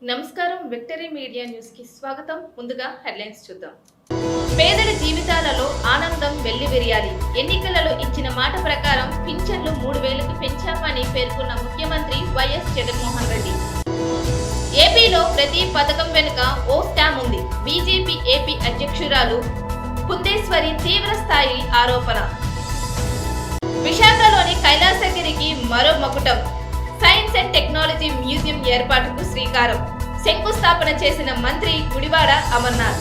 నమస్కారం victory media news కి స్వాగతం. ముందుగా హెడ్లైన్స్ చూద్దాం. పేదల జీవితాలలో ఆనందం వెల్లివిరియాలి. ఎన్నికలలో ఇచ్చిన మాట ప్రకారం పింఛన్లు 3000కి పెంచామని పేర్కొన్న ముఖ్యమంత్రి వైఎస్ జగన్మోహన్ రెడ్డి. ఏపీలో ప్రతి పథకం వెనుక ఓ స్కామ్ ఉంది. బీజేపీ ఏపీ అధ్యక్షురాలు పుందేశ్వరి తీవ్ర స్థాయి ఆరోపణ. విశాఖలోని కైలాసగిరికి మరో మకుటం. సైన్స్ అండ్ టెక్నాలజీ మ్యూజియం ఏర్పాటుకు శ్రీకారం. శంకుస్థాపన చేసిన మంత్రి Gudivada Amarnath.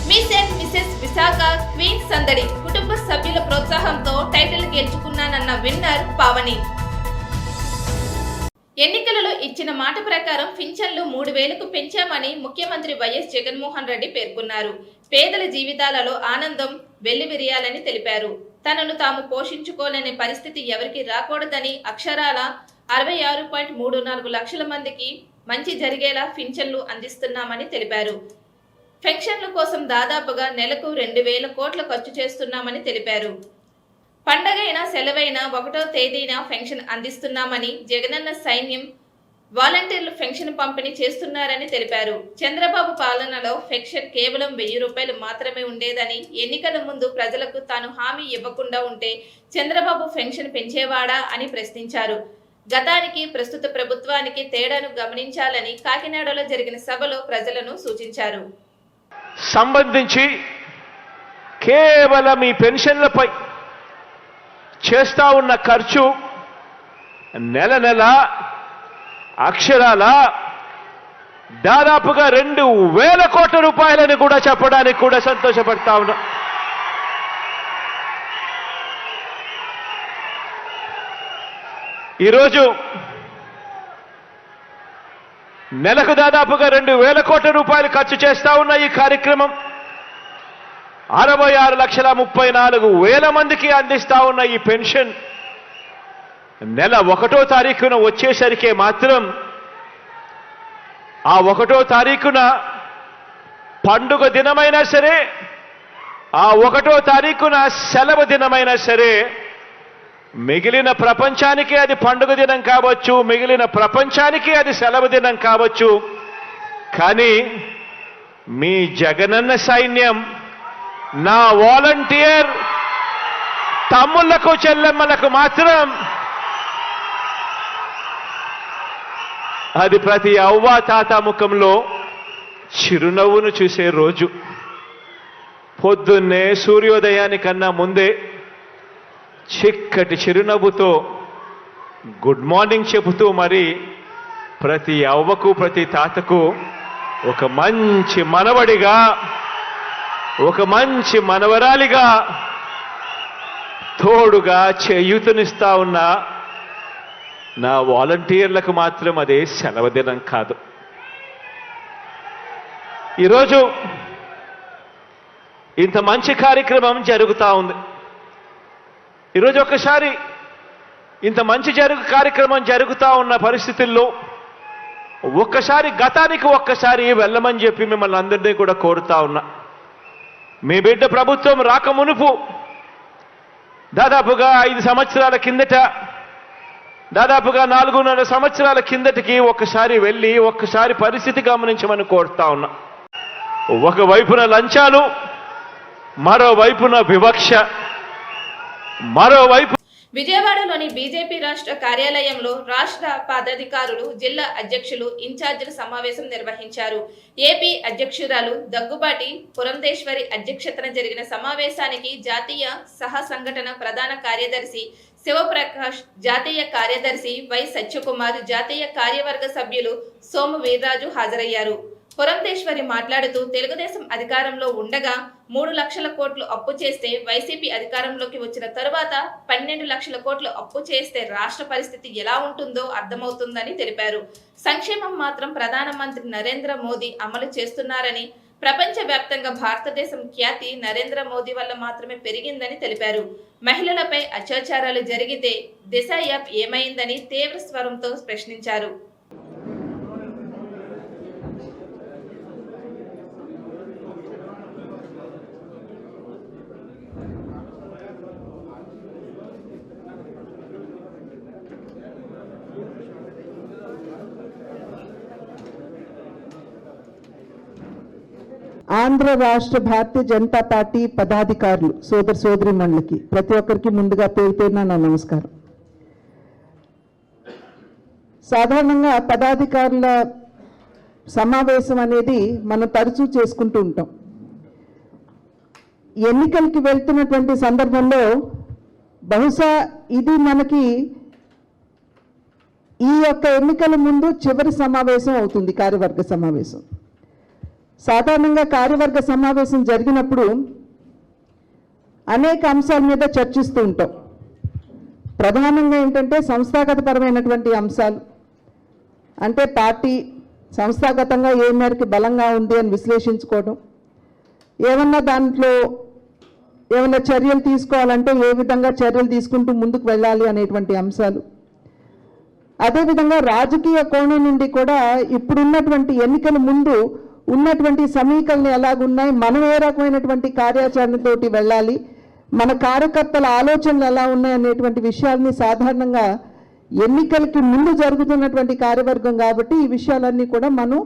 Miss and Mrs Visakha queens సందడి. కుటుంబ సభ్యుల ప్రోత్సాహంతో టైటిల్ గెలుచుకున్నానన్న విన్నర్ పావని. ఎన్నికలలో ఇచ్చిన మాట ప్రకారం పింఛన్లు 3000కు పెంచామని ముఖ్యమంత్రి వైఎస్ జగన్మోహన్ రెడ్డి పేర్కొన్నారు. పేదల జీవితాలలో ఆనందం వెల్లివిరియాలని తెలిపారు. తనను తాము పోషించుకోలేని పరిస్థితి ఎవరికి రాకూడదని అక్షరాల 66.34 లక్షల మందికి మంచి జరిగేలా పింఛన్లు అందిస్తున్నామని తెలిపారు. పెన్షన్ల కోసం దాదాపుగా నెలకు 2000 కోట్లు ఖర్చు చేస్తున్నామని తెలిపారు. పండగైనా సెలవైనా 1వ తేదీన పెన్షన్ అందిస్తున్నామని, జగనన్న సైన్యం వాలంటీర్లు పెన్షన్ పంపిణీ చేస్తున్నారని తెలిపారు. చంద్రబాబు పాలనలో పెన్షన్ కేవలం 1000 రూపాయలు మాత్రమే ఉండేదని, ఎన్నికల ముందు ప్రజలకు తాను హామీ ఇవ్వకుండా ఉంటే చంద్రబాబు పెన్షన్ పెంచేవాడా అని ప్రశ్నించారు. గతానికి ప్రస్తుత ప్రభుత్వానికి తేడాను గమనించాలని కాకినాడలో జరిగిన సభలో ప్రజలను సూచించారు. సంబంధించి కేవలం ఈ పెన్షన్లపై చేస్తా ఉన్న ఖర్చు నెల నెల అక్షరాల దాదాపుగా 2000 కోట్ల రూపాయలని కూడా చెప్పడానికి కూడా సంతోషపడతా ఉన్నా. ఈరోజు నెలకు దాదాపుగా 2000 కోట్ల రూపాయలు ఖర్చు చేస్తా ఉన్న ఈ కార్యక్రమం 66,34,000 మందికి అందిస్తా ఉన్న ఈ పెన్షన్ నెల 1వ తారీఖున వచ్చేసరికి మాత్రం ఆ 1వ తారీఖున పండుగ దినమైనా సరే, ఆ 1వ తారీఖున సెలవు దినమైనా సరే, మిగిలిన ప్రపంచానికి అది పండుగ దినం కావచ్చు, మిగిలిన ప్రపంచానికి అది సెలవు దినం కావచ్చు. కానీ మీ జగనన్న సైన్యం, నా వాలంటీర్ తమ్ముళ్లకు చెల్లెమ్మలకు మాత్రం అది ప్రతి అవ్వ తాత ముఖంలో చిరునవ్వును చూసే రోజు. పొద్దున్నే సూర్యోదయానికన్నా ముందే చిక్కటి చిరునవ్వుతో గుడ్ మార్నింగ్ చెబుతూ మరి ప్రతి అవ్వకు ప్రతి తాతకు ఒక మంచి మనవడిగా, ఒక మంచి మనవరాలిగా తోడుగా చేయూతనిస్తా ఉన్న నా వాలంటీర్లకు మాత్రం అదే సెలవు దినం కాదు. ఈరోజు ఇంత మంచి కార్యక్రమం జరుగుతూ ఉంది. ఈరోజు ఒకసారి ఇంత మంచి కార్యక్రమం జరుగుతూ ఉన్న పరిస్థితుల్లో ఒక్కసారి గతానికి ఒక్కసారి వెళ్ళమని చెప్పి మిమ్మల్ని అందరినీ కూడా కోరుతా ఉన్నా. మీ బిడ్డ ప్రభుత్వం రాకమునుపు దాదాపుగా 5 సంవత్సరాల కిందట, దాదాపుగా 4.5 సంవత్సరాల కిందటికి ఒక్కసారి వెళ్ళి ఒక్కసారి పరిస్థితి గమనించమని కోరుతా ఉన్నా. ఒకవైపున లంచాలు, మరోవైపున వివక్ష, మరోవైపు విజయవాడలోని బీజేపీ రాష్ట్ర కార్యాలయంలో రాష్ట్ర పదాధికారులు, జిల్లా అధ్యక్షులు, ఇన్ఛార్జీల సమావేశం నిర్వహించారు. ఏపీ అధ్యక్షురాలు దగ్గుబాటి పురంధేశ్వరి అధ్యక్షతన జరిగిన సమావేశానికి జాతీయ సహ సంఘటన ప్రధాన కార్యదర్శి శివప్రకాష్, జాతీయ కార్యదర్శి వై సత్యకుమార్, జాతీయ కార్యవర్గ సభ్యులు సోము వీర్రాజు హాజరయ్యారు. పురంధేశ్వరి మాట్లాడుతూ, తెలుగుదేశం అధికారంలో ఉండగా 3 లక్షల కోట్లు అప్పు చేస్తే, వైసీపీ అధికారంలోకి వచ్చిన తరువాత 12 లక్షల కోట్లు అప్పు చేస్తే రాష్ట్ర పరిస్థితి ఎలా ఉంటుందో అర్థమవుతుందని తెలిపారు. సంక్షేమం మాత్రం ప్రధానమంత్రి నరేంద్ర మోదీ అమలు చేస్తున్నారని, ప్రపంచ వ్యాప్తంగా భారతదేశం ఖ్యాతి నరేంద్ర మోదీ వల్ల మాత్రమే పెరిగిందని తెలిపారు. మహిళలపై అత్యాచారాలు జరిగితే దిశ యాప్ ఏమైందని తీవ్ర స్వరంతో ప్రశ్నించారు. ఆంధ్ర రాష్ట్ర భారతీయ జనతా పార్టీ పదాధికారులు సోదరిమణులకి ప్రతి ఒక్కరికి ముందుగా పేరు పేరున నా నమస్కారం. సాధారణంగా పదాధికారుల సమావేశం అనేది మనం తరచూ చేసుకుంటూ ఉంటాం. ఎన్నికలకి వెళ్తున్నటువంటి సందర్భంలో బహుశా ఇది మనకి ఈ యొక్క ఎన్నికల ముందు చివరి సమావేశం అవుతుంది, కార్యవర్గ సమావేశం. సాధారణంగా కార్యవర్గ సమావేశం జరిగినప్పుడు అనేక అంశాల మీద చర్చిస్తూ ఉంటాం. ప్రధానంగా ఏంటంటే సంస్థాగతపరమైనటువంటి అంశాలు, అంటే పార్టీ సంస్థాగతంగా ఏ మేరకు బలంగా ఉంది అని విశ్లేషించుకోవడం, ఏమన్నా దాంట్లో ఏమన్నా చర్యలు తీసుకోవాలంటే ఏ విధంగా చర్యలు తీసుకుంటూ ముందుకు వెళ్ళాలి అనేటువంటి అంశాలు. అదేవిధంగా రాజకీయ కోణం నుండి కూడా ఇప్పుడున్నటువంటి ఎన్నికల ముందు ఉన్నటువంటి సమీకరణలు ఎలాగున్నాయి, మనం ఏ రకమైనటువంటి కార్యాచరణతోటి వెళ్ళాలి, మన కార్యకర్తల ఆలోచనలు ఎలా ఉన్నాయి అనేటువంటి విషయాల్ని సాధారణంగా ఎన్నికలకి ముందు జరుగుతున్నటువంటి కార్యవర్గం కాబట్టి ఈ విషయాలన్నీ కూడా మనం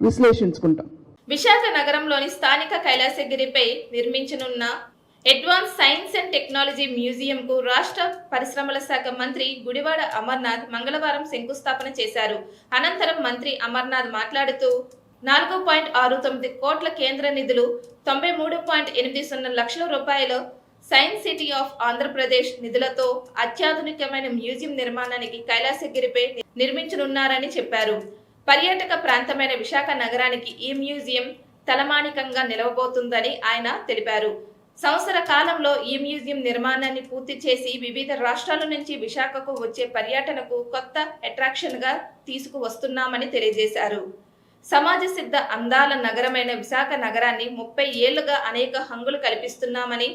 విశ్లేషించుకుంటాం. విశాఖ నగరంలోని స్థానిక కైలాసగిరిపై నిర్మించనున్న అడ్వాన్స్ సైన్స్ అండ్ టెక్నాలజీ మ్యూజియంకు రాష్ట్ర పరిశ్రమల శాఖ మంత్రి గుడివాడ అమర్నాథ్ మంగళవారం శంకుస్థాపన చేశారు. అనంతరం మంత్రి అమర్నాథ్ మాట్లాడుతూ 4.69 కోట్ల కేంద్ర నిధులు, 93.80 లక్షల రూపాయల సైన్స్ సిటీ ఆఫ్ ఆంధ్రప్రదేశ్ నిధులతో అత్యాధునికమైన మ్యూజియం నిర్మాణానికి కైలాసగిరిపై నిర్మించనున్నారని చెప్పారు. పర్యాటక ప్రాంతమైన విశాఖ నగరానికి ఈ మ్యూజియం తలమానికంగా నిలవబోతుందని ఆయన తెలిపారు. సంవత్సర కాలంలో ఈ మ్యూజియం నిర్మాణాన్ని పూర్తి చేసి వివిధ రాష్ట్రాల నుంచి విశాఖకు వచ్చే పర్యటనకు కొత్త అట్రాక్షన్ గా తీసుకువస్తున్నామని తెలియజేశారు. సమాజ సిద్ధ అందాల నగరమైన విశాఖ నగరాన్ని 30 ఏళ్లుగా అనేక హంగులు కల్పిస్తున్నామని,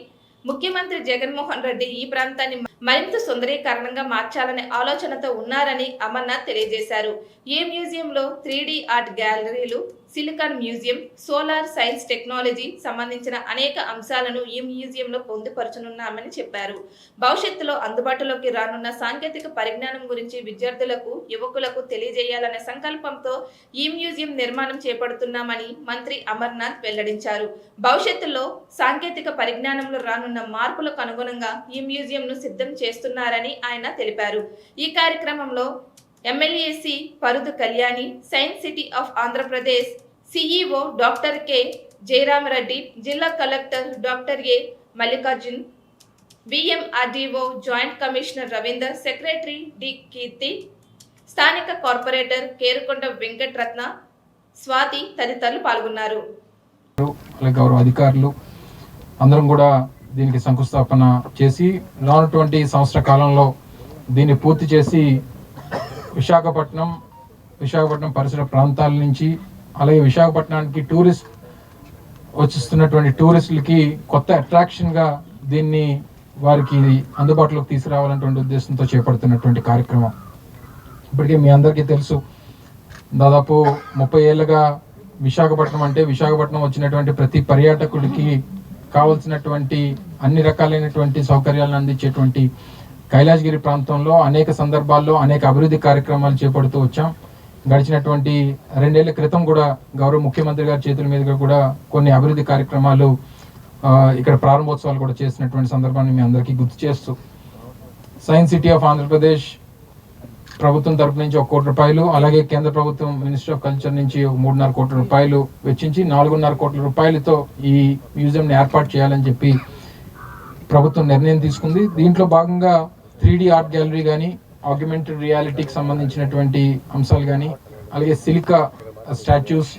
ముఖ్యమంత్రి జగన్మోహన్ రెడ్డి ఈ ప్రాంతాన్ని మరింత సుందరీకరణంగా మార్చాలనే ఆలోచనతో ఉన్నారని అమర్నాథ్ తెలియజేశారు. ఈ మ్యూజియంలో 3D ఆర్ట్ గ్యాలరీలు, silicon museum, solar science technology సంబంధించిన అనేక అంశాలను ఈ మ్యూజియంలో పొందుపరచనున్నామని చెప్పారు. భవిష్యత్తులో అందుబాటులోకి రానున్న సాంకేతిక పరిజ్ఞానం గురించి విద్యార్థులకు, యువకులకు తెలియజేయాలనే సంకల్పంతో ఈ మ్యూజియం నిర్మాణం చేపడుతున్నామని మంత్రి అమర్నాథ్ వెల్లడించారు. భవిష్యత్తులో సాంకేతిక పరిజ్ఞానంలో రానున్న మార్పులకు అనుగుణంగా ఈ మ్యూజియంను సిద్ధం చేస్తున్నారని ఆయన తెలిపారు. ఈ కార్యక్రమంలో ఎమ్మెల్యేసి పరుదు Kalyani, science city of Andhra Pradesh CEO doctor K Jayarama Reddy, జిల్లా కలెక్టర్ డాక్టర్ ఏ Mallikarjun, బిఎంఆర్డీఓ joint commissioner Ravinder, secretary D కీర్తి, స్థానిక కార్పొరేటర్ కేరుకొండ వెంకటరత్న, స్వాతి తదితరులు పాల్గొన్నారు. గౌరవ అధికారులు అందరం కూడా దీనికి శంకుస్థాపన చేసి రానున్నటువంటి సంవత్సర కాలంలో దీన్ని పూర్తి చేసి విశాఖపట్నం పరిసర ప్రాంతాల నుంచి, అలాగే విశాఖపట్నానికి వచ్చిస్తున్నటువంటి టూరిస్టులకి కొత్త అట్రాక్షన్గా దీన్ని వారికి అందుబాటులోకి తీసుకురావాలన్నటువంటి ఉద్దేశంతో చేపడుతున్నటువంటి కార్యక్రమం. ఇప్పటికే మీ అందరికీ తెలుసు, దాదాపు 30 ఏళ్ళుగా విశాఖపట్నం వచ్చినటువంటి ప్రతి పర్యాటకుడికి కావలసినటువంటి అన్ని రకాలైనటువంటి సౌకర్యాలను అందించేటువంటి కైలాసగిరి ప్రాంతంలో అనేక సందర్భాల్లో అనేక అభివృద్ధి కార్యక్రమాలు చేపడుతూ వచ్చాం. గడిచినటువంటి 2 ఏళ్ల క్రితం కూడా గౌరవ ముఖ్యమంత్రి గారి చేతుల మీదుగా కూడా కొన్ని అభివృద్ధి కార్యక్రమాలు ఇక్కడ ప్రారంభోత్సవాలు కూడా చేసినటువంటి సందర్భాన్ని మీ అందరికీ గుర్తు చేస్తూ, సైన్స్ సిటీ ఆఫ్ ఆంధ్రప్రదేశ్ ప్రభుత్వం తరపు నుంచి 1 కోటి రూపాయలు, అలాగే కేంద్ర ప్రభుత్వం మినిస్ట్రీ ఆఫ్ కల్చర్ నుంచి 3.5 కోట్ల రూపాయలు వెచ్చించి 4.5 కోట్ల రూపాయలతో ఈ మ్యూజియంని ఏర్పాటు చేయాలని చెప్పి ప్రభుత్వం నిర్ణయం తీసుకుంది. దీంట్లో భాగంగా 3D ఆర్ట్ గ్యాలరీ కానీ, ఆగ్మెంటెడ్ రియాలిటీకి సంబంధించినటువంటి అంశాలు కానీ, అలాగే సిలికా స్టాచ్యూస్,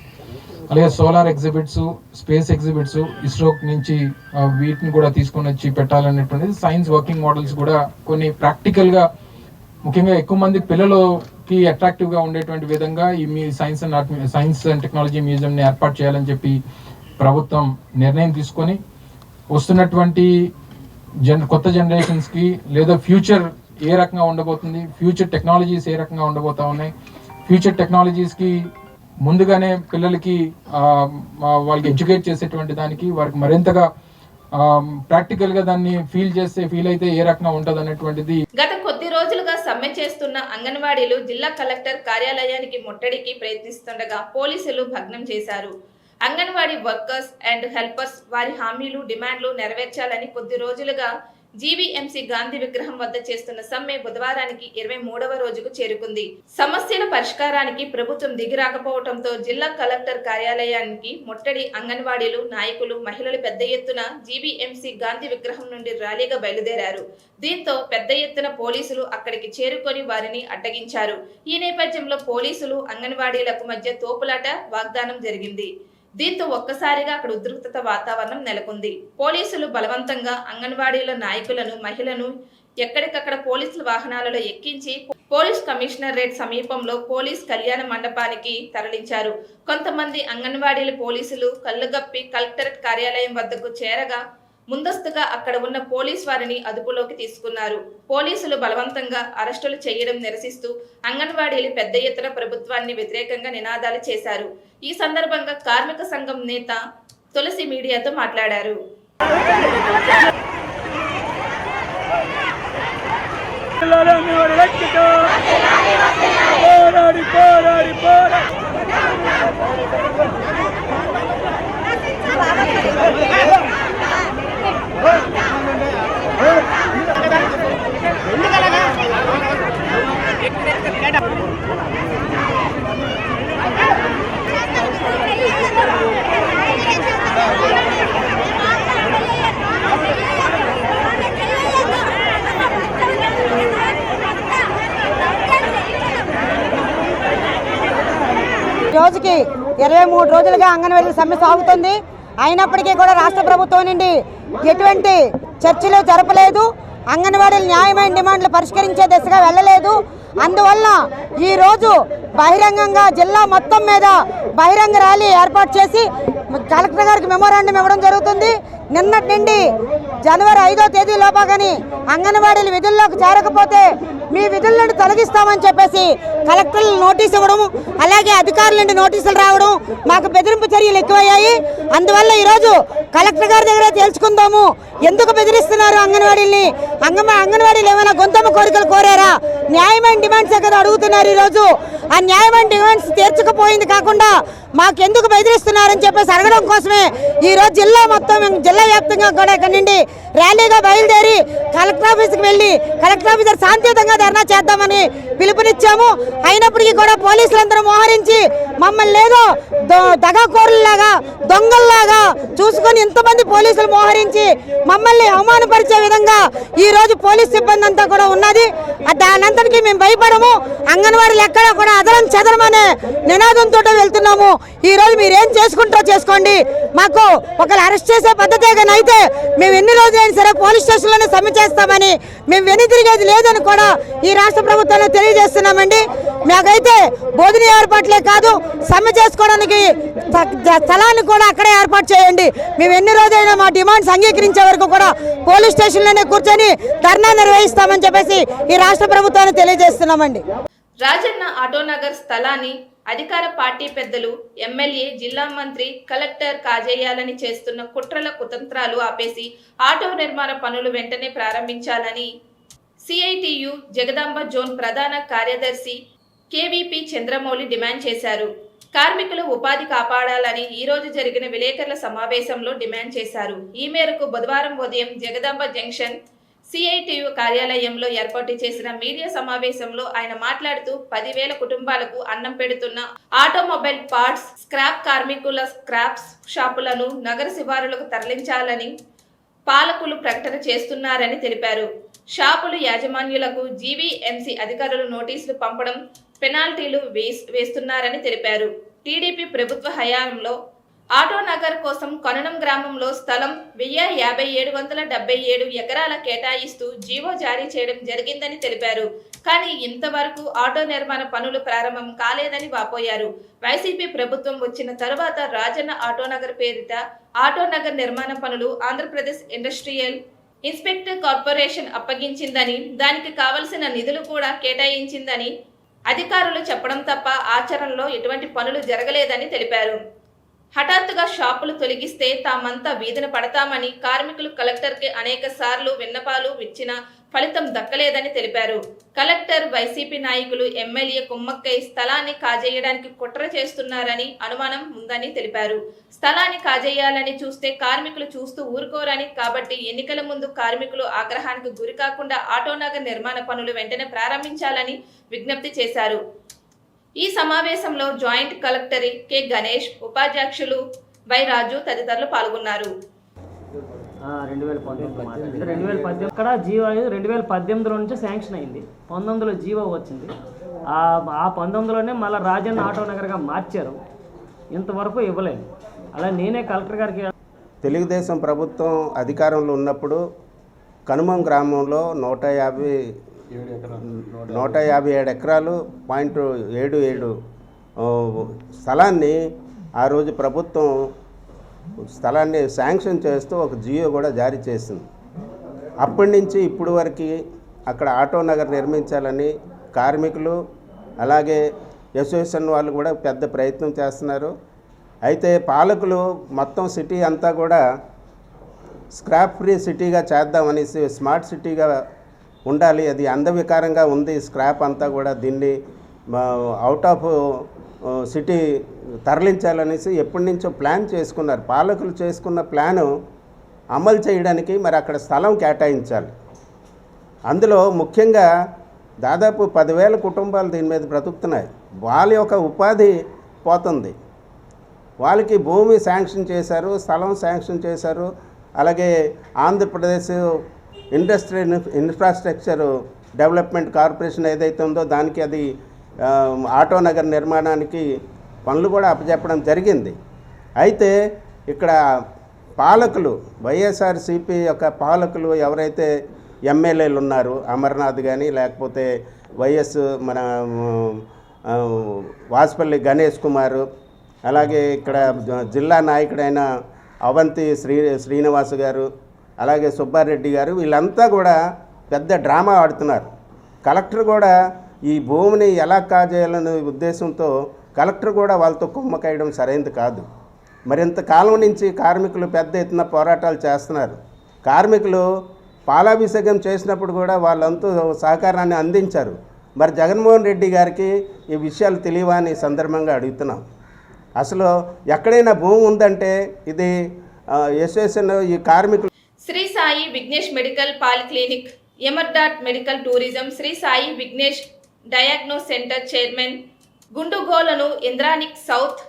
అలాగే solar exhibits, space exhibits, ISRO నుంచి వీటిని కూడా తీసుకొని వచ్చి పెట్టాలనేటువంటిది, సైన్స్ వర్కింగ్ మోడల్స్ కూడా కొన్ని ప్రాక్టికల్గా ముఖ్యంగా ఎక్కువ మంది పిల్లలకి అట్రాక్టివ్గా ఉండేటువంటి విధంగా ఈ సైన్స్ అండ్ టెక్నాలజీ మ్యూజియంని ఏర్పాటు చేయాలని చెప్పి ప్రభుత్వం నిర్ణయం తీసుకొని వస్తున్నటువంటి కొత్త జనరేషన్స్కి లేదా ఫ్యూచర్ ఏ రకంగా ఉండబోతుంది, ఫ్యూచర్ టెక్నాలజీస్ ఏ రకంగా ఉండబోతా ఉన్నాయి, ఫ్యూచర్ టెక్నాలజీస్కి ముందుగానే పిల్లలకి వాళ్ళకి ఎడ్యుకేట్ చేసేటువంటి దానికి వారికి మరింతగా ప్రాక్టికల్గా దాన్ని ఫీల్ అయితే ఏ రకంగా ఉంటుంది అనేటువంటిది. గత కొద్ది రోజులుగా సమ్మె చేస్తున్న అంగన్వాడీలు జిల్లా కలెక్టర్ కార్యాలయానికి ముట్టడికి ప్రయత్నిస్తుండగా పోలీసులు భగ్నం చేశారు. అంగన్వాడీ వర్కర్స్ అండ్ హెల్పర్స్ వారి హామీలు డిమాండ్లు నెరవేర్చాలని కొద్ది రోజులుగా జీవీఎంసీ గాంధీ విగ్రహం వద్ద చేస్తున్న సమ్మె బుధవారానికి 23వ రోజుకు చేరుకుంది. సమస్యల పరిష్కారానికి ప్రభుత్వం దిగిరాకపోవడంతో జిల్లా కలెక్టర్ కార్యాలయానికి ముట్టడి అంగన్వాడీలు, నాయకులు, మహిళలు పెద్ద ఎత్తున జీవీఎంసీ గాంధీ విగ్రహం నుండి ర్యాలీగా బయలుదేరారు. దీంతో పెద్ద ఎత్తున పోలీసులు అక్కడికి చేరుకొని వారిని అడ్డగించారు. ఈ నేపథ్యంలో పోలీసులు, అంగన్వాడీలకు మధ్య తోపులాట, వాగ్దానం జరిగింది. దీంతో ఒక్కసారిగా అక్కడ ఉద్రిక్తత వాతావరణం నెలకొంది. పోలీసులు బలవంతంగా అంగన్వాడీల నాయకులను, మహిళలను ఎక్కడికక్కడ పోలీసుల వాహనాలలో ఎక్కించి పోలీస్ కమిషనరేట్ సమీపంలో పోలీస్ కళ్యాణ మండపానికి తరలించారు. కొంతమంది అంగన్వాడీల పోలీసులు కళ్ళుగప్పి కలెక్టరేట్ కార్యాలయం వద్దకు చేరగా ముందస్తుగా అక్కడ ఉన్న పోలీస్ వారిని అదుపులోకి తీసుకున్నారు. పోలీసులు బలవంతంగా అరెస్టులు చేయడం నిరసిస్తూ అంగన్వాడీలు పెద్ద ఎత్తున ప్రభుత్వాన్ని వ్యతిరేకంగా నినాదాలు చేశారు. ఈ సందర్భంగా కార్మిక సంఘం నేత తులసి మీడియాతో మాట్లాడారు. రోజుకి 23 రోజులుగా అంగన్వాడీ సమ్మె సాగుతుంది. అయినప్పటికీ కూడా రాష్ట్ర ప్రభుత్వం నుండి ఎటువంటి చర్చలు జరపలేదు. అంగన్వాడీల న్యాయమైన డిమాండ్లు పరిష్కరించే దిశగా వెళ్ళలేదు. అందువల్ల ఈరోజు బహిరంగంగా జిల్లా మొత్తం మీద బహిరంగ ర్యాలీ ఏర్పాటు చేసి కలెక్టర్ గారికి మెమోరాండం ఇవ్వడం జరుగుతుంది. నిన్నటి నుండి జనవరి 5వ తేదీలోపా కానీ అంగన్వాడీలు విధుల్లోకి చేరకపోతే మీ విధుల నుండి తొలగిస్తామని చెప్పేసి కలెక్టర్లు నోటీసు ఇవ్వడం, అలాగే అధికారుల నుండి నోటీసులు రావడం, మాకు బెదిరింపు చర్యలు ఎక్కువయ్యాయి. అందువల్ల ఈరోజు కలెక్టర్ గారి దగ్గర తెలుసుకుందాము, ఎందుకు బెదిరిస్తున్నారు అంగన్వాడీల్ని, అంగన్వాడీలు ఏమైనా గొంతమ్మ కోరికలు కోరారా, న్యాయమైన డిమాండ్స్ కదా అడుగుతున్నారు. ఈరోజు ఆ న్యాయమైన డిమాండ్స్ తీర్చకపోయింది కాకుండా మాకెందుకు బెదిరిస్తున్నారని చెప్పేసి అడగడం కోసమే ఈరోజు జిల్లా మొత్తం, జిల్లా వ్యాప్తంగా కూడా ఇక్కడ నుండి ర్యాలీగా బయలుదేరి కలెక్టర్ ఆఫీస్కి వెళ్ళి కలెక్టర్ ఆఫీసర్ శాంతియుతంగా ధర్నా చేద్దామని పిలుపునిచ్చాము. అయినప్పటికీ కూడా పోలీసులందరూ మోహరించి మమ్మల్ని ఏదో దగాకోరులాగా, దొంగల్లాగా చూసుకొని ఇంతమంది పోలీసులు మోహరించి మమ్మల్ని అవమానపరిచే విధంగా ఈ రోజు పోలీస్ సిబ్బంది అంతా కూడా ఉన్నది. దానంతటికీ మేము భయపడము. అంగన్వాడీలు ఎక్కడా కూడా అదరం చెదరమనే నినాదంతో వెళ్తున్నాము. ఈ రోజు మీరేం చేసుకుంటారో చేసుకోండి, మాకు ఒకరు అరెస్ట్ చేసే పద్ధతే కానీ అయితే మేము ఎన్ని రోజులైనా సరే పోలీస్ స్టేషన్లోనే సమ్మె చేస్తామని, మేము వెనుతిరిగేది లేదని కూడా ఈ రాష్ట్ర ప్రభుత్వాన్ని తెలియజేస్తున్నామండి. మాకైతే బోధన ఏర్పాట్లే కాదు, సమ్మె చేసుకోవడానికి స్థలాన్ని కూడా అక్కడే ఏర్పాటు చేయండి. మేము ఎన్ని రోజులైనా మా డిమాండ్స్ అంగీకరించే వరకు కూడా పోలీస్ స్టేషన్లోనే కూర్చొని ధర్నా నిర్వహిస్తామని చెప్పేసి ఈ రాష్ట్ర ప్రభుత్వాన్ని తెలియజేస్తున్నామండి. రాజన్న ఆటోనగర్ స్థలాన్ని అధికార పార్టీ పెద్దలు, ఎమ్మెల్యే, జిల్లా మంత్రి, కలెక్టర్ కాజేయాలని చేస్తున్న కుట్రల కుతంత్రాలు ఆపేసి ఆటో నిర్మాణ పనులు వెంటనే ప్రారంభించాలని సిఐటియు జగదాంబ జోన్ ప్రధాన కార్యదర్శి కేవీపీ చంద్రమౌళి డిమాండ్ చేశారు. కార్మికులు ఉపాధి కాపాడాలని ఈ రోజు జరిగిన విలేకరుల సమావేశంలో డిమాండ్ చేశారు. ఈ మేరకు బుధవారం ఉదయం జగదాంబ జంక్షన్ సిఐటియు కార్యాలయంలో ఏర్పాటు చేసిన మీడియా సమావేశంలో ఆయన మాట్లాడుతూ 10,000 కుటుంబాలకు అన్నం పెడుతున్న ఆటోమొబైల్ పార్ట్స్ స్క్రాప్ కార్మికుల స్క్రాప్ షాపులను నగర శివారులకు తరలించాలని పాలకులు ప్రకటన చేస్తున్నారని తెలిపారు. షాపులు యాజమాన్యులకు జీవీఎంసీ అధికారులు నోటీసులు పంపడం, పెనాల్టీలు వేస్తున్నారని తెలిపారు. టీడీపీ ప్రభుత్వ హయాంలో ఆటో నగర్ కోసం కొననం గ్రామంలో స్థలం 1777 ఎకరాల కేటాయిస్తూ జీవో జారీ చేయడం జరిగిందని తెలిపారు. కానీ ఇంతవరకు ఆటో నిర్మాణ పనులు ప్రారంభం కాలేదని వాపోయారు. వైసీపీ ప్రభుత్వం వచ్చిన తరువాత రాజన్న ఆటోనగర్ పేరిట ఆటోనగర్ నిర్మాణ పనులు ఆంధ్రప్రదేశ్ ఇండస్ట్రియల్ ఇన్స్పెక్టర్ కార్పొరేషన్ అప్పగించిందని, దానికి కావలసిన నిధులు కూడా కేటాయించిందని అధికారులు చెప్పడం తప్ప ఆచరణలో ఎటువంటి పనులు జరగలేదని తెలిపారు. హఠాత్తుగా షాపులు తొలగిస్తే తామంతా వీధిన పడతామని కార్మికులు కలెక్టర్కి అనేక సార్లు విన్నపాలు ఇచ్చినా ఫలితం దక్కలేదని తెలిపారు. కలెక్టర్, వైసీపీ నాయకులు, ఎమ్మెల్యే కుమ్మక్కై స్థలాన్ని కాజేయడానికి కుట్ర చేస్తున్నారని అనుమానం ఉందని తెలిపారు. స్థలాన్ని కాజేయాలని చూస్తే కార్మికులు చూస్తూ ఊరుకోరని, కాబట్టి ఎన్నికల ముందు కార్మికులు ఆగ్రహానికి గురి కాకుండా ఆటోనగర్ నిర్మాణ పనులు వెంటనే ప్రారంభించాలని విజ్ఞప్తి చేశారు. ఈ సమావేశంలో జాయింట్ కలెక్టర్ కె గణేష్, ఉపాధ్యక్షులు వై రాజు తదితరులు పాల్గొన్నారు. 2018 ఇక్కడ జీవో 2018 నుంచి శాంక్షన్ అయింది. 19లో జీవో వచ్చింది. ఆ 19లోనే మళ్ళీ రాజన్న ఆటో నగర్గా మార్చారు. ఇంతవరకు ఇవ్వలేదు. అలా నేనే కలెక్టర్ గారికి తెలుగుదేశం ప్రభుత్వం అధికారంలో ఉన్నప్పుడు కనుమం గ్రామంలో 157 ఎకరాలు 0.77 స్థలాన్ని ఆ రోజు ప్రభుత్వం స్థలాన్ని శాంక్షన్ చేస్తూ ఒక జియో కూడా జారీ చేసింది. అప్పటి నుంచి ఇప్పటి వరకు అక్కడ ఆటో నగర్ నిర్మించాలని కార్మికులు అలాగే అసోసియేషన్ వాళ్ళు కూడా పెద్ద ప్రయత్నం చేస్తున్నారు. అయితే పాలకులు మొత్తం సిటీ అంతా కూడా స్క్రాప్ ఫ్రీ సిటీగా చేద్దామనేసి, స్మార్ట్ సిటీగా ఉండాలి, అది అందవికారంగా ఉంది స్క్రాప్ అంతా కూడా, దీన్ని అవుట్ ఆఫ్ సిటీ తరలించాలనేసి ఎప్పటి నుంచో ప్లాన్ చేసుకున్నారు. పాలకులు చేసుకున్న ప్లాను అమలు చేయడానికి మరి అక్కడ స్థలం కేటాయించాలి. అందులో ముఖ్యంగా దాదాపు 10,000 కుటుంబాలు దీని మీద బ్రతుకుతున్నాయి. వాళ్ళ యొక్క ఉపాధి పోతుంది. వాళ్ళకి భూమి శాంక్షన్ చేశారు, స్థలం శాంక్షన్ చేశారు. అలాగే Andhra Pradesh industrial infrastructure development corporation ఏదైతే ఉందో దానికి అది ఆటో నగర్ నిర్మాణానికి పనులు కూడా అప్పచెప్పడం జరిగింది. అయితే ఇక్కడ పాలకులు, వైఎస్ఆర్సీపీ యొక్క పాలకులు ఎవరైతే ఎమ్మెల్యేలు ఉన్నారు, అమర్నాథ్ కానీ లేకపోతే మన వాసుపల్లి గణేష్ కుమారు, అలాగే ఇక్కడ జిల్లా నాయకుడైన అవంతి శ్రీనివాస్ గారు, అలాగే సుబ్బారెడ్డి గారు, వీళ్ళంతా కూడా పెద్ద డ్రామా ఆడుతున్నారు. కలెక్టర్ కూడా ఈ భూమిని ఎలా కాజేయాలనే ఉద్దేశంతో కలెక్టర్ కూడా వాళ్ళతో కుమ్మకయడం సరైనది కాదు. మరింత కాలం నుంచి కార్మికులు పెద్ద ఎత్తున పోరాటాలు చేస్తున్నారు. కార్మికులు పాలాభిషేకం చేసినప్పుడు కూడా వాళ్ళంతా సహకారాన్ని అందించారు. మరి జగన్మోహన్ రెడ్డి గారికి ఈ విషయాలు తెలియవా అని సందర్భంగా అడుగుతున్నాం. అసలు ఎక్కడైనా భూమి ఉందంటే ఇది అసోసియేషన్ ఈ కార్మికులు. శ్రీ సాయి విఘ్నేష్ మెడికల్ పాలిక్లినిక్, ఎమర్డాట్ మెడికల్ టూరిజం, శ్రీ సాయి విఘ్నేష్ డయాగ్నో సెంటర్ చైర్మన్ గుండుగోలను ఇంద్రానిక్ సౌత్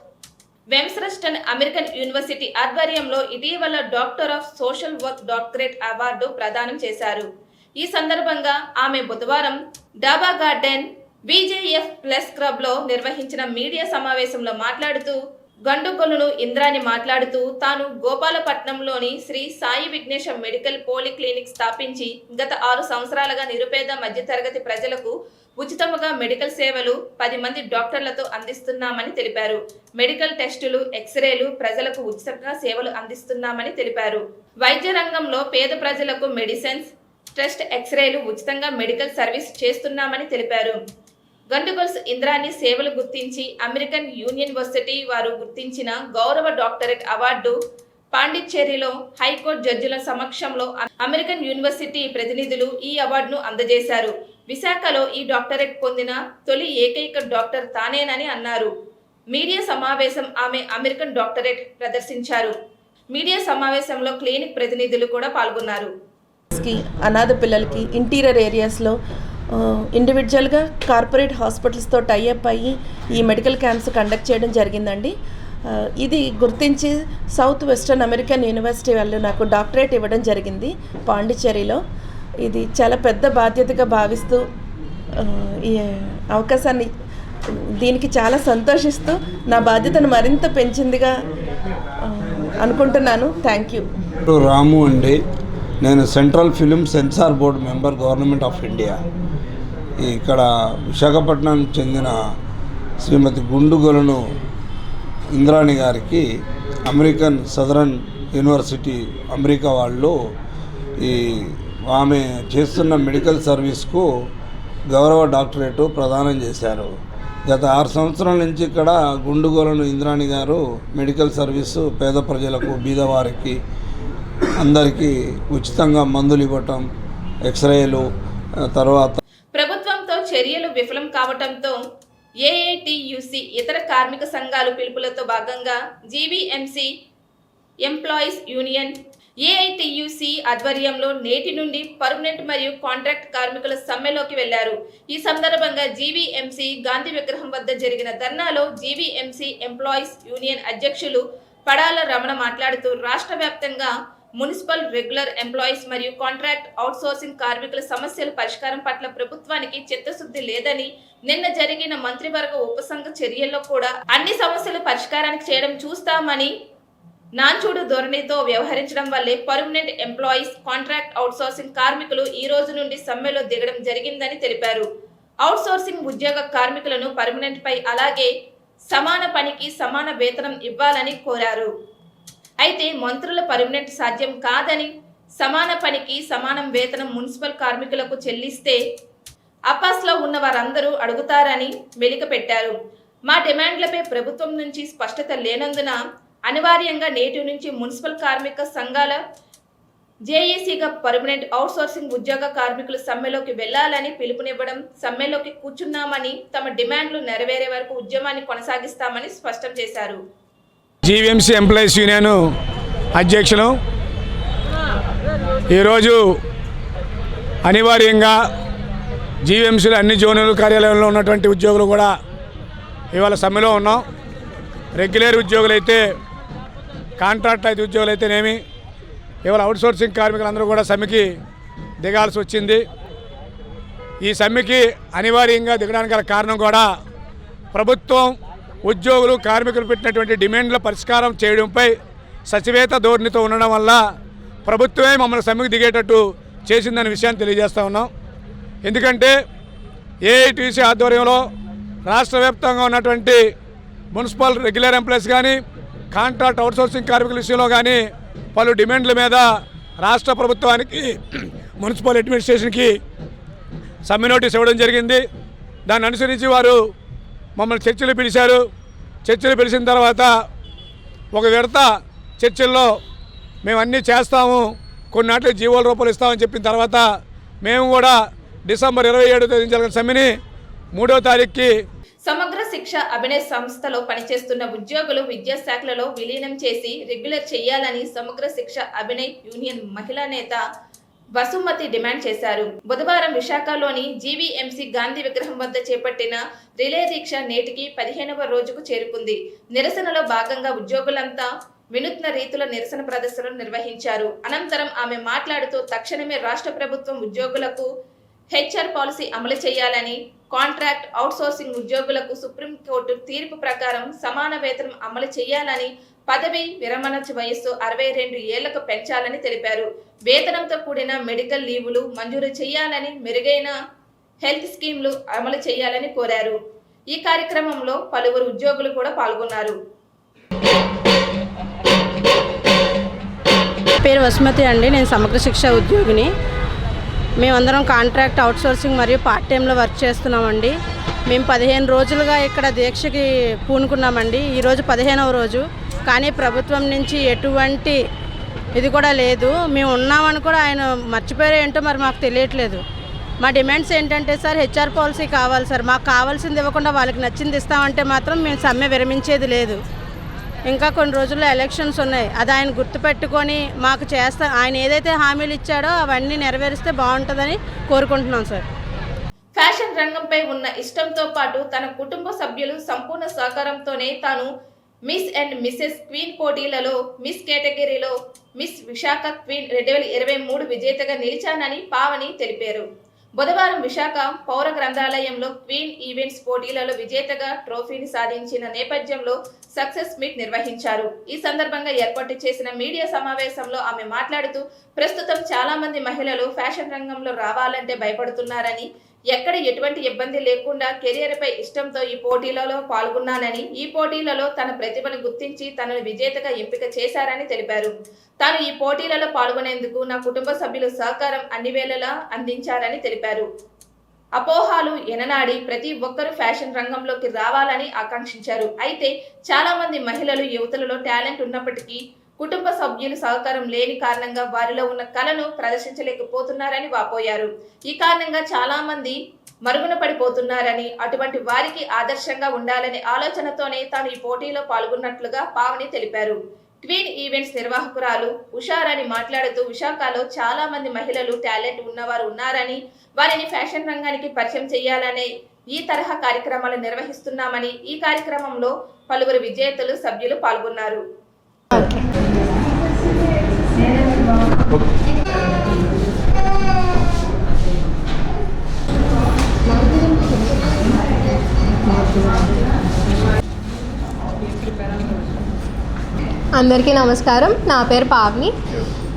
వెమ్స్రస్టన్ అమెరికన్ యూనివర్సిటీ ఆధ్వర్యంలో ఇటీవల doctor of social work doctorate award ప్రదానం చేశారు. ఈ సందర్భంగా ఆమె బుధవారం డాబా గార్డెన్ బీజేఎఫ్ ప్లస్ క్లబ్లో నిర్వహించిన మీడియా సమావేశంలో మాట్లాడుతూ, గండుగొల్లును ఇంద్రాని మాట్లాడుతూ తాను గోపాలపట్నంలోని శ్రీ సాయి విఘ్నేశ మెడికల్ పోలిక్లినిక్ స్థాపించి గత 6 సంవత్సరాలుగా నిరుపేద మధ్యతరగతి ప్రజలకు ఉచితంగా మెడికల్ సేవలు 10 మంది డాక్టర్లతో అందిస్తున్నామని తెలిపారు. మెడికల్ టెస్టులు, ఎక్స్రేలు ప్రజలకు ఉచితంగా సేవలు అందిస్తున్నామని తెలిపారు. వైద్య రంగంలో పేద ప్రజలకు మెడిసిన్స్, టెస్ట్, ఎక్స్రేలు ఉచితంగా మెడికల్ సర్వీస్ చేస్తున్నామని తెలిపారు. గండుగొల్స్ ఇంద్రాని సేవలు గుర్తించి అమెరికన్ యూనివర్సిటీ వారు గుర్తించిన గౌరవ డాక్టరేట్ అవార్డు పాండిచ్చేరిలో హైకోర్టు జడ్జిల సమక్షంలో అమెరికన్ యూనివర్సిటీ ప్రతినిధులు ఈ అవార్డును అందజేశారు. విశాఖలో ఈ డాక్టరేట్ పొందిన తొలి ఏకైక డాక్టర్ తానేనని అన్నారు. మీడియా సమావేశం ఆమె అమెరికన్ డాక్టరేట్ ప్రదర్శించారు. మీడియా సమావేశంలో క్లినిక్ ప్రతినిధులు కూడా పాల్గొన్నారు. అనాథ పిల్లలకి ఇంటీరియర్ ఏరియాస్లో ఇండివిజువల్గా కార్పొరేట్ హాస్పిటల్స్తో టైఅప్ అయ్యి ఈ మెడికల్ క్యాంప్స్ కండక్ట్ చేయడం జరిగిందండి. ఇది గుర్తించి సౌత్ వెస్టర్న్ అమెరికన్ యూనివర్సిటీ వాళ్ళు నాకు డాక్టరేట్ ఇవ్వడం జరిగింది పాండిచ్చేరిలో. ఇది చాలా పెద్ద బాధ్యతగా భావిస్తూ ఈ అవకాశాన్ని దీనికి చాలా సంతోషిస్తూ నా బాధ్యతను మరింత పెంచిందిగా అనుకుంటున్నాను. Thank you. రాము అండి, నేను central film censor board member, government of India. ఇక్కడ విశాఖపట్నానికి చెందిన శ్రీమతి గుండుగొలను ఇంద్రాణి గారికి అమెరికన్ సదరన్ యూనివర్సిటీ అమెరికా వాళ్ళు ఆమె చేస్తున్న మెడికల్ సర్వీస్కు గౌరవ డాక్టరేటు ప్రదానం చేశారు. గత 6 సంవత్సరాల నుంచి ఇక్కడ గుండుగోలను ఇంద్రాణి గారు మెడికల్ సర్వీసు పేద ప్రజలకు బీదవారికి అందరికీ ఉచితంగా మందులు ఇవ్వటం, ఎక్స్రేలు, తర్వాత ప్రభుత్వంతో చర్యలు విఫలం కావడంతో ఏఐటియుసి ఇతర కార్మిక సంఘాలు పిలుపులతో భాగంగా జీవీఎంసీ ఎంప్లాయీస్ యూనియన్ ఏఐటియుసి ఆధ్వర్యంలో నేటి నుండి పర్మనెంట్ మరియు కాంట్రాక్ట్ కార్మికుల సమ్మెలోకి వెళ్లారు. ఈ సందర్భంగా జీవీఎంసీ గాంధీ విగ్రహం వద్ద జరిగిన ధర్నాలో జీవీఎంసీ ఎంప్లాయీస్ యూనియన్ అధ్యక్షులు పడాల రమణ మాట్లాడుతూ రాష్ట్ర వ్యాప్తంగా మున్సిపల్ రెగ్యులర్ ఎంప్లాయీస్ మరియు కాంట్రాక్ట్ అవుట్సోర్సింగ్ కార్మికుల సమస్యల పరిష్కారం పట్ల ప్రభుత్వానికి చిత్తశుద్ధి లేదని, నిన్న జరిగిన మంత్రివర్గ ఉపసంఘ చర్యల్లో కూడా అన్ని సమస్యల పరిష్కారానికి చేయడం చూస్తామని నాంచూడు ధోరణితో వ్యవహరించడం వల్లే పర్మనెంట్ ఎంప్లాయీస్, కాంట్రాక్ట్ అవుట్సోర్సింగ్ కార్మికులు ఈ రోజు నుండి సమ్మెలో దిగడం జరిగిందని తెలిపారు. అవుట్సోర్సింగ్ ఉద్యోగ కార్మికులను పర్మనెంట్ పై అలాగే సమాన పనికి సమాన వేతనం ఇవ్వాలని కోరారు. అయితే మంత్రుల పర్మనెంట్ సాధ్యం కాదని, సమాన పనికి సమానం వేతనం మున్సిపల్ కార్మికులకు చెల్లిస్తే అపాస్లో ఉన్న వారందరూ అడుగుతారని మెలిక పెట్టారు. మా డిమాండ్లపై ప్రభుత్వం నుంచి స్పష్టత లేనందున అనివార్యంగా నేటి నుంచి మున్సిపల్ కార్మిక సంఘాల జేఏసీగా పర్మనెంట్ అవుట్సోర్సింగ్ ఉద్యోగ కార్మికులు సమ్మెలోకి వెళ్లాలని పిలుపునివ్వడం, సమ్మెలోకి కూర్చున్నామని, తమ డిమాండ్లు నెరవేరే వరకు ఉద్యమాన్ని కొనసాగిస్తామని స్పష్టం చేశారు. జీవీఎంసీ ఎంప్లాయీస్ యూనియన్ అధ్యక్షులు ఈరోజు అనివార్యంగా జీవీఎంసీలో అన్ని జోనల్ కార్యాలయంలో ఉన్నటువంటి ఉద్యోగులు కూడా ఇవాళ సమ్మెలో ఉన్నాం. రెగ్యులర్ ఉద్యోగులైతే, కాంట్రాక్ట్ అయితే ఉద్యోగులు అయితేనేమి, ఇవాళ అవుట్సోర్సింగ్ కార్మికులందరూ కూడా సమ్మెకి దిగాల్సి వచ్చింది. ఈ సమ్మెకి అనివార్యంగా దిగడానికి గల కారణం కూడా ప్రభుత్వం ఉద్యోగులు కార్మికులు పెట్టినటువంటి డిమాండ్ల పరిష్కారం చేయడంపై సచివేత ధోరణితో ఉండడం వల్ల ప్రభుత్వమే మమ్మల్ని సమ్మెకి దిగేటట్టు చేసిందనే విషయాన్ని తెలియజేస్తూ ఉన్నాం. ఎందుకంటే ఏఐటీసీ ఆధ్వర్యంలో రాష్ట్ర వ్యాప్తంగా ఉన్నటువంటి మున్సిపల్ రెగ్యులర్ ఎంప్లాయీస్ కానీ, కాంట్రాక్ట్ అవుట్సోర్సింగ్ కార్మికుల విషయంలో కానీ పలు డిమాండ్ల మీద రాష్ట్ర ప్రభుత్వానికి, మున్సిపల్ అడ్మినిస్ట్రేషన్కి సమ్మె నోటీస్ ఇవ్వడం జరిగింది. దాన్ని అనుసరించి వారు మమ్మల్ని చర్చలు పిలిచారు. చర్చలు పిలిచిన తర్వాత ఒక విడత చర్చల్లో మేము అన్నీ చేస్తాము, కొన్నాటికి జీవోల రూపాయలు ఇస్తామని చెప్పిన తర్వాత మేము కూడా డిసెంబర్ 27వ తేదీ జరిగిన సమ్మెని 3వ తారీఖుకి సమగ్ర శిక్ష అభినయ సంస్థలో పనిచేస్తున్న ఉద్యోగులు విద్యాశాఖలలో విలీనం చేసి రెగ్యులర్ చేయాలని సమగ్ర శిక్ష అభినయ్ యూనియన్ మహిళా నేత వసుమతి డిమాండ్ చేశారు. బుధవారం విశాఖలోని జీవీఎంసీ గాంధీ విగ్రహం వద్ద చేపట్టిన రిలే దీక్ష నేటికి 15వ రోజుకు చేరుకుంది. నిరసనలో భాగంగా ఉద్యోగులంతా వినూత్న రీతిలో నిరసన ప్రదర్శనలు నిర్వహించారు. అనంతరం ఆమె మాట్లాడుతూ తక్షణమే రాష్ట్ర ప్రభుత్వం ఉద్యోగులకు హెచ్ఆర్ పాలసీ అమలు చేయాలని, కాంట్రాక్ట్ అవుట్సోర్సింగ్ ఉద్యోగులకు సుప్రీంకోర్టు తీర్పు ప్రకారం సమాన వేతనం అమలు చేయాలని, పదవి విరమణ వయస్సు 62 ఏళ్లకు పెంచాలని తెలిపారు. వేతనంతో కూడిన మెడికల్ లీవులు మంజూరు చేయాలని, మెరుగైన హెల్త్ స్కీమ్లు అమలు చేయాలని కోరారు. ఈ కార్యక్రమంలో పలువురు ఉద్యోగులు కూడా పాల్గొన్నారు. పేరు వసుమతి అండి. నేను సమగ్ర శిక్ష ఉద్యోగిని. మేమందరం కాంట్రాక్ట్ అవుట్సోర్సింగ్ మరియు పార్ట్ టైంలో వర్క్ చేస్తున్నామండి. మేము 15 రోజులుగా ఇక్కడ దీక్షకి పూనుకున్నామండి. ఈరోజు 15వ రోజు. కానీ ప్రభుత్వం నుంచి ఎటువంటి ఇది కూడా లేదు. మేము ఉన్నామని కూడా ఆయన మర్చిపోయారు ఏంటో మరి మాకు తెలియట్లేదు. మా డిమాండ్స్ ఏంటంటే సార్, హెచ్ఆర్ పాలసీ కావాలి సార్. మాకు కావాల్సింది ఇవ్వకుండా వాళ్ళకి నచ్చింది ఇస్తామంటే మాత్రం మేము సమ్మె విరమించేది లేదు. ఇంకా కొన్ని రోజుల్లో ఎలక్షన్స్ ఉన్నాయి. అది ఆయన గుర్తుపెట్టుకొని మాకు ఆయన ఏదైతే హామీలు ఇచ్చాడో అవన్నీ నెరవేరిస్తే బాగుంటుందని కోరుకుంటున్నాం సార్. ఫ్యాషన్ రంగంపై ఉన్న ఇష్టంతో పాటు తన కుటుంబ సభ్యులు సంపూర్ణ సహకారంతోనే తాను మిస్ అండ్ మిసెస్ క్వీన్ పోటీలలో మిస్ కేటగిరీలో మిస్ విశాఖ క్వీన్ 2023 విజేతగా నిలిచానని పావని తెలిపారు. బుధవారం విశాఖ పౌర గ్రంథాలయంలో క్వీన్ ఈవెంట్స్ పోటీలలో విజేతగా ట్రోఫీని సాధించిన నేపథ్యంలో సక్సెస్ మీట్ నిర్వహించారు. ఈ సందర్భంగా ఏర్పాటు చేసిన మీడియా సమావేశంలో ఆమె మాట్లాడుతూ ప్రస్తుతం చాలా మంది మహిళలు ఫ్యాషన్ రంగంలో రావాలంటే భయపడుతున్నారని, ఎక్కడ ఎటువంటి ఇబ్బంది లేకుండా కెరియర్పై ఇష్టంతో ఈ పోటీలలో పాల్గొన్నానని, ఈ పోటీలలో తన ప్రతిభను గుర్తించి తనను విజేతగా ఎంపిక చేశారని తెలిపారు. తాను ఈ పోటీలలో పాల్గొనేందుకు నా కుటుంబ సభ్యులు సహకారం అన్ని వేళలా అందించారని తెలిపారు. అపోహాలు ఎననాడి ప్రతి ఒక్కరూ ఫ్యాషన్ రంగంలోకి రావాలని ఆకాంక్షించారు. అయితే చాలా మంది మహిళలు, యువతులలో టాలెంట్ ఉన్నప్పటికీ కుటుంబ సభ్యులు సహకారం లేని కారణంగా వారిలో ఉన్న కళను ప్రదర్శించలేకపోతున్నారని వాపోయారు. ఈ కారణంగా చాలా మంది మరుగున పడిపోతున్నారని, అటువంటి వారికి ఆదర్శంగా ఉండాలనే ఆలోచనతోనే తాను ఈ పోటీలో పాల్గొన్నట్లుగా పావని తెలిపారు. క్వీన్ ఈవెంట్స్ నిర్వాహకురాలు ఉషారాణి మాట్లాడుతూ, విశాఖలో చాలా మంది మహిళలు టాలెంట్ ఉన్నవారు ఉన్నారని, వారిని ఫ్యాషన్ రంగానికి పరిచయం చేయాలనే ఈ తరహా కార్యక్రమాలు నిర్వహిస్తున్నామని, ఈ కార్యక్రమంలో పలువురు విజేతలు, సభ్యులు పాల్గొన్నారు. అందరికీ నమస్కారం. నా పేరు పావని.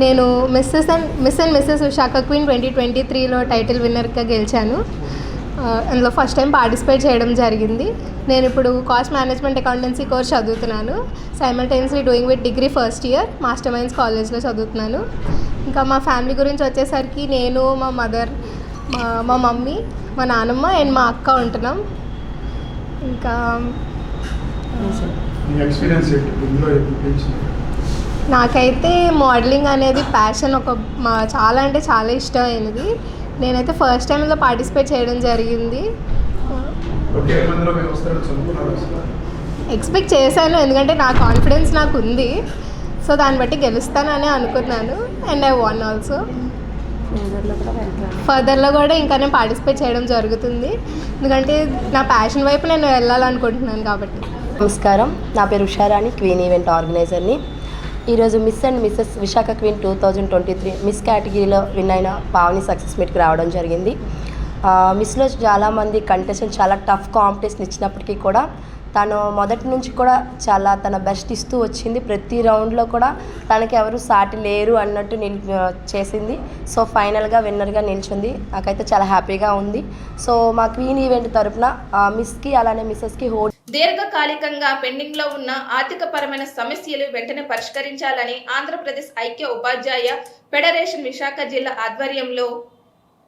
నేను miss and Mrs Visakha queen 2023లో టైటిల్ విన్నర్గా గెలిచాను. అందులో ఫస్ట్ టైం పార్టిసిపేట్ చేయడం జరిగింది. నేను ఇప్పుడు కాస్ట్ మేనేజ్మెంట్ అకౌంటెన్సీ కోర్స్ చదువుతున్నాను. Simultaneously doing with degree first year master minds కాలేజ్లో చదువుతున్నాను. ఇంకా మా ఫ్యామిలీ గురించి వచ్చేసరికి నేను, మా మదర్, మా మమ్మీ, మా నాన్నమ్మ అండ్ మా అక్క ఉంటున్నాం. ఇంకా నాకైతే మోడలింగ్ అనేది ప్యాషన్, చాలా అంటే చాలా ఇష్టమైనది. నేనైతే ఫస్ట్ టైంలో పార్టిసిపేట్ చేయడం జరిగింది. ఎక్స్పెక్ట్ చేశాను, ఎందుకంటే నా కాన్ఫిడెన్స్ నాకు ఉంది. సో దాన్ని బట్టి గెలుస్తానని అనుకున్నాను. And I won also. ఫర్దర్లో కూడా ఇంకా నేను పార్టిసిపేట్ చేయడం జరుగుతుంది, ఎందుకంటే నా ప్యాషన్ వైపు నేను వెళ్ళాలనుకుంటున్నాను కాబట్టి. నమస్కారం, నా పేరు ఉషారాణి, క్వీన్ ఈవెంట్ ఆర్గనైజర్ని. ఈరోజు miss and Mrs Visakha queen 2023 miss కేటగిరీలో విన్ అయిన పావని సక్సెస్ మీట్కి రావడం జరిగింది. మిస్లో చాలామంది కంటెస్టెంట్ చాలా టఫ్ కాంపిటీషన్ ఇచ్చినప్పటికీ కూడా తను మొదటి నుంచి కూడా చాలా తన బెస్ట్ ఇస్తూ వచ్చింది. ప్రతి రౌండ్లో కూడా తనకి ఎవరు సాటి లేరు అన్నట్టు చేసింది. సో ఫైనల్గా విన్నర్గా నిల్చుంది. నాకైతే చాలా హ్యాపీగా ఉంది. సో మా క్వీన్ ఈవెంట్ తరఫున మిస్కి అలానే మిస్సెస్కి దీర్ఘకాలికంగా పెండింగ్ లో ఉన్న ఆర్థిక పరమైన సమస్యలు వెంటనే పరిష్కరించాలని ఆంధ్రప్రదేశ్ ఐక్య ఉపాధ్యాయ ఫెడరేషన్ విశాఖ జిల్లా ఆధ్వర్యంలో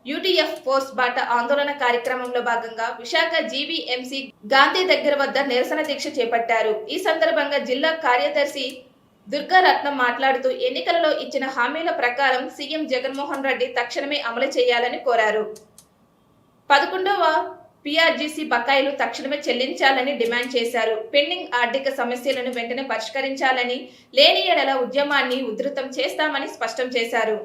యూటీఎఫ్ ఫోర్స్ బాట ఆందోళన కార్యక్రమంలో భాగంగా విశాఖ జీవీఎంసీ గాంధీ దగ్గర వద్ద నిరసన దీక్ష చేపట్టారు. ఈ సందర్భంగా జిల్లా కార్యదర్శి దుర్గారత్నం మాట్లాడుతూ, ఎన్నికలలో ఇచ్చిన హామీల ప్రకారం సీఎం జగన్మోహన్ రెడ్డి తక్షణమే అమలు చేయాలని కోరారు. 11వ పిఆర్జీసీ బకాయిలు తక్షణమే చెల్లించాలని డిమాండ్ చేశారు. పెండింగ్ ఆర్థిక సమస్యలను వెంటనే పరిష్కరించాలని, లేని ఎడల ఉద్యమాన్ని ఉధృతం చేస్తామని స్పష్టం చేశారు.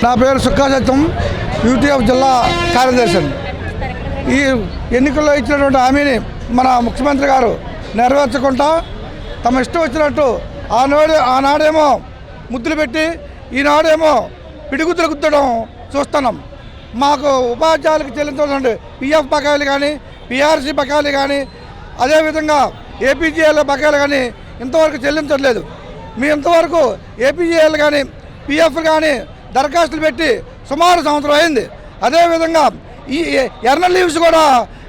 నా పేరు సుఖాసత్యం, యూటీఎఫ్ జిల్లా కార్యదర్శి. ఈ ఎన్నికల్లో ఇచ్చినటువంటి హామీని మన ముఖ్యమంత్రి గారు నెరవేర్చకుండా తమ ఇష్టం వచ్చినట్టు ఆనాడేమో ముద్దులు పెట్టి ఈనాడేమో పిడిగుద్దులు గుద్దడం చూస్తున్నాం. మాకు ఉపాధ్యాయులకు చెల్లించాల్సిన పిఎఫ్ బకాయిలు కానీ, పిఆర్సీ బకాయిలు కానీ, అదేవిధంగా ఏపీజీఎల్ బకాయిలు కానీ ఇంతవరకు చెల్లించట్లేదు. మీ ఇంతవరకు ఏపీజీఎల్ కానీ పిఎఫ్ కానీ దరఖాస్తులు పెట్టి సుమారు సంవత్సరం అయింది. అదేవిధంగా ఈ ఎర్నల్ లీవ్స్ కూడా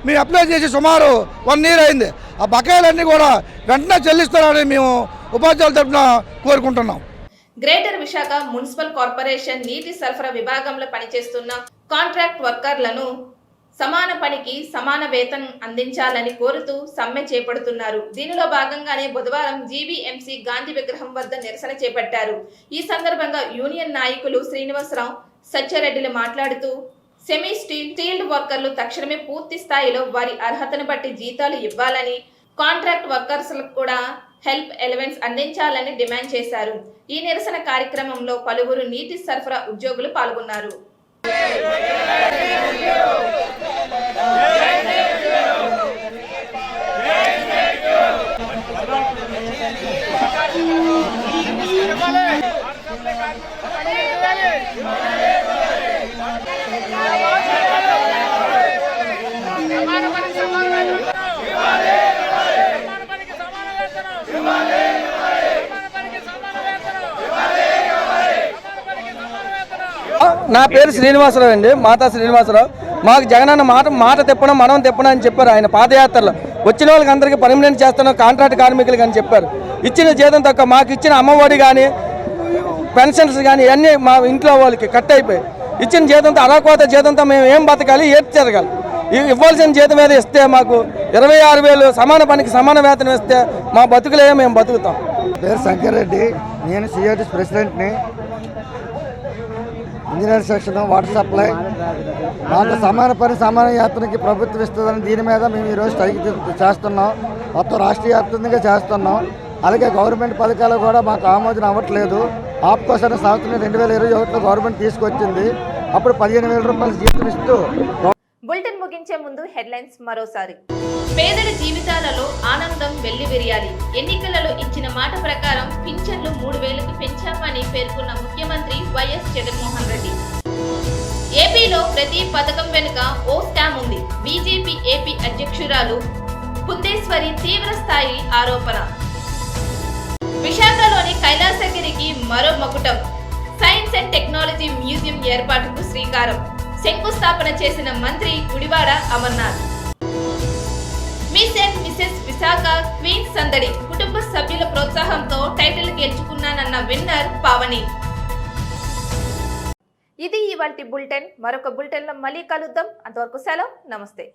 మేము అప్లై చేసి సుమారు 1 year అయింది. ఆ బకాయిలన్నీ కూడా వెంటనే చెల్లిస్తారని మేము ఉపాధ్యాయుల తరఫున కోరుకుంటున్నాం. గ్రేటర్ విశాఖ మున్సిపల్ కార్పొరేషన్ నీటి సరఫరా విభాగంలో పనిచేస్తున్న కాంట్రాక్ట్ వర్కర్లను సమాన పనికి సమాన వేతనం అందించాలని కోరుతూ సమ్మె చేపడుతున్నారు. దీనిలో భాగంగానే బుధవారం జీవీఎంసీ గాంధీ విగ్రహం వద్ద నిరసన చేపట్టారు. ఈ సందర్భంగా యూనియన్ నాయకులు శ్రీనివాసరావు, సత్యారెడ్డిలు మాట్లాడుతూ, సెమీ స్టీల్డ్ వర్కర్లు తక్షణమే పూర్తి స్థాయిలో వారి అర్హతను బట్టి జీతాలు ఇవ్వాలని, కాంట్రాక్ట్ వర్కర్స్లకు కూడా హెల్ప్ ఎలవెన్స్ అందించాలని డిమాండ్ చేశారు. ఈ నిరసన కార్యక్రమంలో పలువురు నీటి సరఫరా ఉద్యోగులు పాల్గొన్నారు. నా పేరు శ్రీనివాసరావు అండి, మాతా శ్రీనివాసరావు. మాకు జగనన్న మాట తెప్పడం మనం తెప్పడం అని చెప్పారు ఆయన పాదయాత్రలో. వచ్చిన వాళ్ళకి అందరికీ పర్మనెంట్ చేస్తున్నాం, కాంట్రాక్ట్ కార్మికులు కానీ చెప్పారు. ఇచ్చిన జీతం తక్కువ, మాకు ఇచ్చిన అమ్మఒడి కానీ పెన్షన్స్ కానీ ఇవన్నీ మా ఇంట్లో వాళ్ళకి కట్ అయిపోయి ఇచ్చిన జీతంతో అరాకోత జీతంతో మేము ఏం బతకాలి, ఏది జరగాలి? ఇవ్వాల్సిన జీతం మీద ఇస్తే మాకు 26,000 సమాన పనికి సమాన వేతనం ఇస్తే మా బతుకులే మేము బతుకుతాం. పేరు శంకర్ రెడ్డి, నేను సిఐటిస్ ప్రెసిడెంట్ని. Engineer section, water supply. మాకు సమాన పని సమాన యాత్రకి ప్రభుత్వం ఇస్తుందని దీని మీద మేము ఈరోజు స్ట్రైక్ చేస్తున్నాం. మొత్తం రాష్ట్ర వ్యాప్తంగా చేస్తున్నాం. అలాగే గవర్నమెంట్ పథకాలు కూడా మాకు ఆమోదం అవ్వట్లేదు. ఆప్కోస్ అనే సంవత్సరం 2021లో గవర్నమెంట్ తీసుకొచ్చింది. అప్పుడు 15,000 రూపాయలు జీతం ఇస్తూ. బులెటిన్ ముగించే ముందు హెడ్లైన్స్ మరోసారి. పేదల జీవితాలలో ఆనందం వెల్లివిరియాలి. ఎన్నికలలో ఇచ్చిన మాట ప్రకారం పింఛన్లు 3,000కు పెంచామని పేర్కొన్న ముఖ్యమంత్రి వైఎస్ జగన్మోహన్ రెడ్డి. ఏపీలో ప్రతి పథకం వెనుక ఓ స్కామ్ ఉంది. బీజేపీ ఏపీ అధ్యక్షురాలు పుందేశ్వరి తీవ్ర స్థాయి ఆరోపణ. విశాఖలోని కైలాసగిరికి మరో మకుటం. సైన్స్ అండ్ టెక్నాలజీ మ్యూజియం ఏర్పాటుకు శ్రీకారం. శంకుస్థాపన చేసిన మంత్రి Gudivada Amarnath. Miss and Mrs Visakha queen సందడి. కుటుంబ సభ్యుల ప్రోత్సాహంతో టైటిల్ గెలుచుకున్నానన్న విన్నర్ పావని. ఇది ఇవాల్టి బులెటిన్. మరొక బులెటిన్లో మళ్ళీ కలుద్దాం. అంతవరకు సెలవు, నమస్తే.